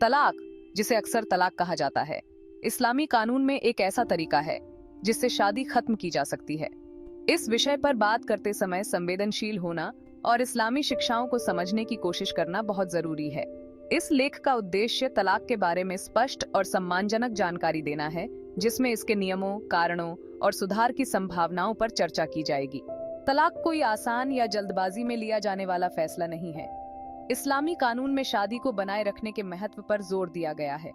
तलाक, जिसे अक्सर तलाक कहा जाता है, इस्लामी कानून में एक ऐसा तरीका है जिससे शादी खत्म की जा सकती है। इस विषय पर बात करते समय संवेदनशील होना और इस्लामी शिक्षाओं को समझने की कोशिश करना बहुत जरूरी है। इस लेख का उद्देश्य तलाक के बारे में स्पष्ट और सम्मानजनक जानकारी देना है, जिसमें इसके नियमों, कारणों और सुधार की संभावनाओं पर चर्चा की जाएगी। तलाक कोई आसान या जल्दबाजी में लिया जाने वाला फैसला नहीं है। इस्लामी कानून में शादी को बनाए रखने के महत्व पर जोर दिया गया है।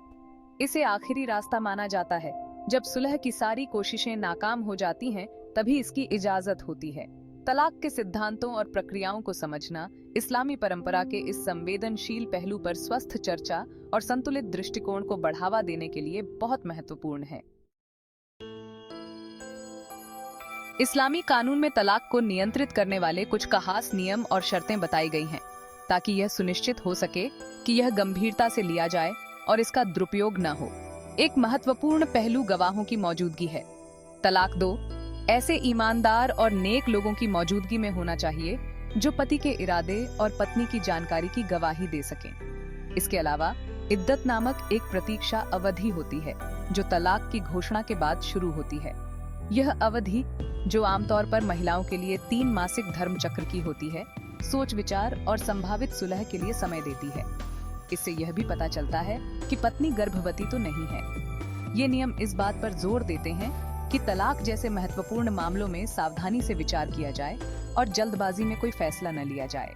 इसे आखिरी रास्ता माना जाता है। जब सुलह की सारी कोशिशें नाकाम हो जाती हैं, तभी इसकी इजाजत होती है। तलाक के सिद्धांतों और प्रक्रियाओं को समझना इस्लामी परंपरा के इस संवेदनशील पहलू पर स्वस्थ चर्चा और संतुलित दृष्टिकोण को बढ़ावा देने के लिए बहुत महत्वपूर्ण है। इस्लामी कानून में तलाक को नियंत्रित करने वाले कुछ खास नियम और शर्तें बताई गई हैं, ताकि यह सुनिश्चित हो सके कि यह गंभीरता से लिया जाए और इसका दुरुपयोग न हो। एक महत्वपूर्ण पहलू गवाहों की मौजूदगी है। तलाक दो ऐसे ईमानदार और नेक लोगों की मौजूदगी में होना चाहिए जो पति के इरादे और पत्नी की जानकारी की गवाही दे सकें। इसके अलावा इद्दत नामक एक प्रतीक्षा अवधि होती है जो तलाक की घोषणा के बाद शुरू होती है। यह अवधि, जो आमतौर पर महिलाओं के लिए 3 मासिक धर्म चक्र की होती है, सोच विचार और संभावित सुलह के लिए समय देती है। इससे यह भी पता चलता है कि पत्नी गर्भवती तो नहीं है। ये नियम इस बात पर जोर देते हैं कि तलाक जैसे महत्वपूर्ण मामलों में सावधानी से विचार किया जाए और जल्दबाजी में कोई फैसला न लिया जाए।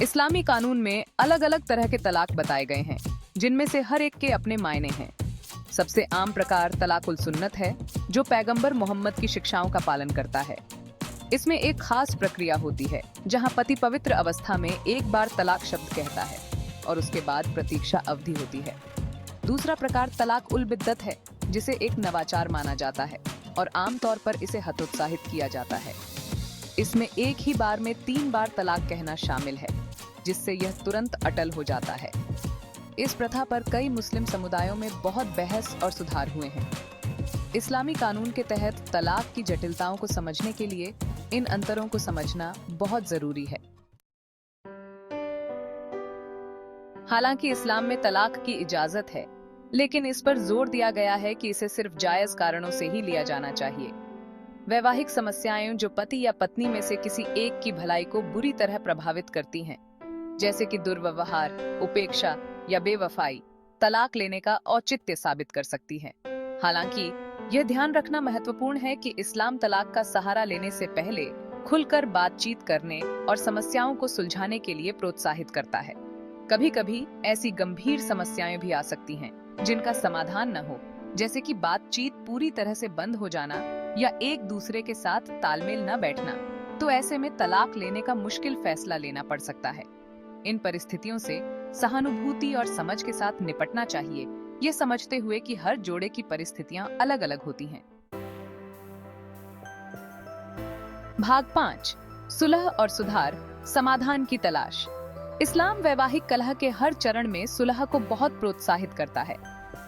इस्लामी कानून में अलग अलग तरह के तलाक बताए गए हैं, जिनमें से हर एक के अपने मायने हैं। सबसे आम प्रकार तलाकुल सुन्नत है, जो पैगंबर मोहम्मद की शिक्षाओं का पालन करता है। इसमें एक खास प्रक्रिया होती है जहां पति पवित्र अवस्था में एक बार तलाक शब्द कहता है और उसके बाद प्रतीक्षा अवधि होती है। दूसरा प्रकार तलाक उल बिद्दत है, जिसे एक नवाचार माना जाता है और आमतौर पर इसे हतोत्साहित किया जाता है। इसमें एक ही बार में 3 बार तलाक कहना शामिल है, जिससे यह तुरंत अटल हो जाता है। इस प्रथा पर कई मुस्लिम समुदायों में बहुत बहस और सुधार हुए हैं। इस्लामी कानून के तहत तलाक की जटिलताओं को समझने के लिए इन अंतरों को समझना बहुत जरूरी है। हालांकि इस्लाम में तलाक की इजाजत है, लेकिन इस पर जोर दिया गया है कि इसे सिर्फ जायज कारणों से ही लिया जाना चाहिए। वैवाहिक समस्याएं जो पति या पत्नी में से किसी एक की भलाई को बुरी तरह प्रभावित करती हैं, जैसे कि दुर्व्यवहार, उपेक्षा या बेवफाई, तलाक लेने का औचित्य साबित कर सकती हैं। हालांकि यह ध्यान रखना महत्वपूर्ण है कि इस्लाम तलाक का सहारा लेने से पहले खुलकर बातचीत करने और समस्याओं को सुलझाने के लिए प्रोत्साहित करता है। कभी-कभी ऐसी गंभीर समस्याएं भी आ सकती हैं जिनका समाधान न हो, जैसे कि बातचीत पूरी तरह से बंद हो जाना या एक दूसरे के साथ तालमेल न बैठना। तो ऐसे में तलाक लेने का मुश्किल फैसला लेना पड़ सकता है। इन परिस्थितियों से सहानुभूति और समझ के साथ निपटना चाहिए, ये समझते हुए कि हर जोड़े की परिस्थितियां अलग-अलग होती हैं। भाग 5, सुलह और सुधार, समाधान की तलाश। इस्लाम वैवाहिक कलह के हर चरण में सुलह को बहुत प्रोत्साहित करता है।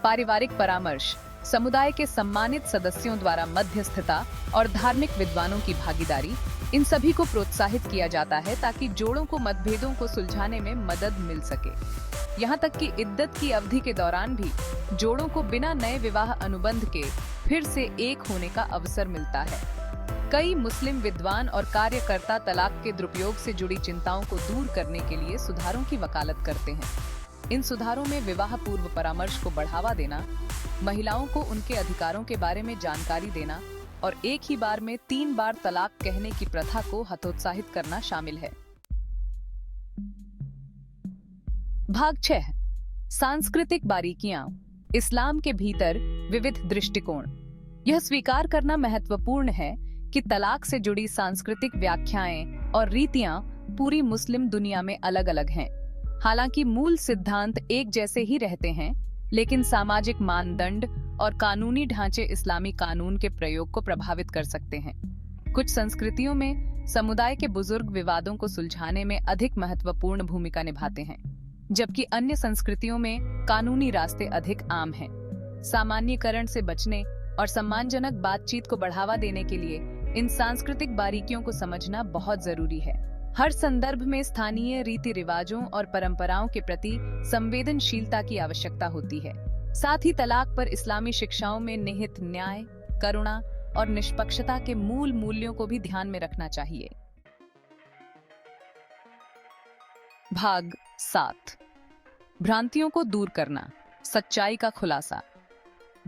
पारिवारिक परामर्श, समुदाय के सम्मानित सदस्यों द्वारा मध्यस्थता और धार्मिक विद्वानों की भागीदारी, इन सभी को प्रोत्साहित किया जाता है ताकि जोड़ों को मतभेदों को सुलझाने में मदद मिल सके। यहाँ तक कि इद्दत की अवधि के दौरान भी जोड़ों को बिना नए विवाह अनुबंध के फिर से एक होने का अवसर मिलता है। कई मुस्लिम विद्वान और कार्यकर्ता तलाक के दुरुपयोग से जुड़ी चिंताओं को दूर करने के लिए सुधारों की वकालत करते हैं। इन सुधारों में विवाह पूर्व परामर्श को बढ़ावा देना, महिलाओं को उनके अधिकारों के बारे में जानकारी देना और एक ही बार में 3 बार तलाक कहने की प्रथा को हतोत्साहित करना शामिल है। भाग 6, सांस्कृतिक बारीकियां, इस्लाम के भीतर विविध दृष्टिकोण। यह स्वीकार करना महत्वपूर्ण है कि तलाक से जुड़ी सांस्कृतिक व्याख्याएं और रीतियां पूरी मुस्लिम दुनिया में अलग-अलग हैं। हालांकि मूल सिद्धांत एक जैसे ही रहते हैं, लेकिन सामाजिक मानदंड और कानूनी ढांचे इस्लामी कानून के प्रयोग को प्रभावित कर सकते हैं। कुछ संस्कृतियों में समुदाय के बुजुर्ग विवादों को सुलझाने में अधिक महत्वपूर्ण भूमिका निभाते हैं, जबकि अन्य संस्कृतियों में कानूनी रास्ते अधिक आम हैं। सामान्यीकरण से बचने और सम्मानजनक बातचीत को बढ़ावा देने के लिए इन सांस्कृतिक बारीकियों को समझना बहुत जरूरी है। हर संदर्भ में स्थानीय रीति रिवाजों और परंपराओं के प्रति संवेदनशीलता की आवश्यकता होती है। साथ ही तलाक पर इस्लामी शिक्षाओं में निहित न्याय, करुणा और निष्पक्षता के मूल मूल्यों को भी ध्यान में रखना चाहिए। भाग 7। भ्रांतियों को दूर करना, सच्चाई का खुलासा।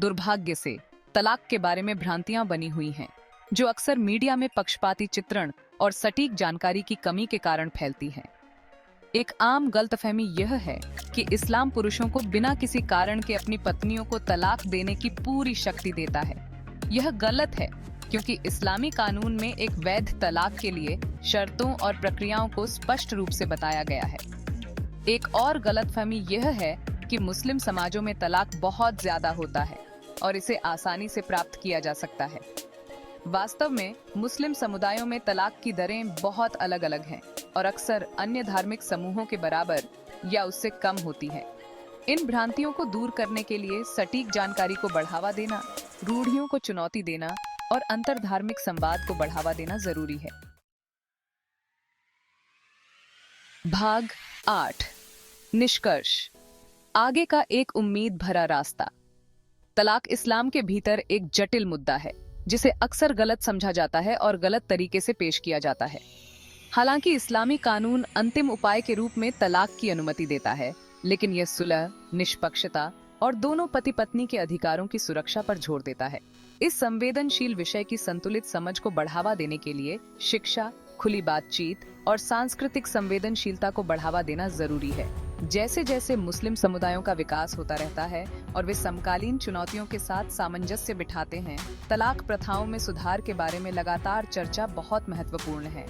दुर्भाग्य से तलाक के बारे में भ्रांतियां बनी हुई हैं, जो अक्सर मीडिया में पक्षपाती चित्रण और सटीक जानकारी की कमी के कारण फैलती हैं। एक आम गलतफहमी यह है कि इस्लाम पुरुषों को बिना किसी कारण के अपनी पत्नियों को तलाक देने की पूरी शक्ति देता है। यह गलत है, क्योंकि इस्लामी कानून में एक वैध तलाक के लिए शर्तों और प्रक्रियाओं को स्पष्ट रूप से बताया गया है। एक और गलतफहमी यह है कि मुस्लिम समाजों में तलाक बहुत ज्यादा होता है और इसे आसानी से प्राप्त किया जा सकता है। वास्तव में मुस्लिम समुदायों में तलाक की दरें बहुत अलग-अलग हैं और अक्सर अन्य धार्मिक समूहों के बराबर या उससे कम होती हैं। इन भ्रांतियों को दूर करने के लिए सटीक जानकारी को बढ़ावा देना, रूढ़ियों को चुनौती देना और अंतरधार्मिक संवाद को बढ़ावा देना जरूरी है। भाग 8। निष्कर्ष। आगे का एक उम्मीद भरा रास्ता। तलाक इस्लाम के भीतर एक जटिल मुद्दा है, जिसे अक्सर गलत समझा जाता है और गलत तरीके से पेश किया जाता है। हालांकि इस्लामी कानून अंतिम उपाय के रूप में तलाक की अनुमति देता है, लेकिन यह सुलह, निष्पक्षता और दोनों पति पत्नी के अधिकारों की सुरक्षा पर जोर देता है। इस संवेदनशील विषय की संतुलित समझ को बढ़ावा देने के लिए शिक्षा, खुली बातचीत और सांस्कृतिक संवेदनशीलता को बढ़ावा देना जरूरी है। जैसे जैसे मुस्लिम समुदायों का विकास होता रहता है और वे समकालीन चुनौतियों के साथ सामंजस्य बिठाते हैं, तलाक प्रथाओं में सुधार के बारे में लगातार चर्चा बहुत महत्वपूर्ण है।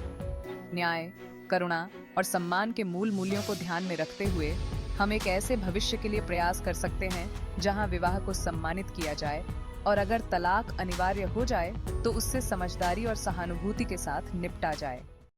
न्याय, करुणा और सम्मान के मूल मूल्यों को ध्यान में रखते हुए हम एक ऐसे भविष्य के लिए प्रयास कर सकते हैं जहां विवाह को सम्मानित किया जाए और अगर तलाक अनिवार्य हो जाए तो उससे समझदारी और सहानुभूति के साथ निपटा जाए।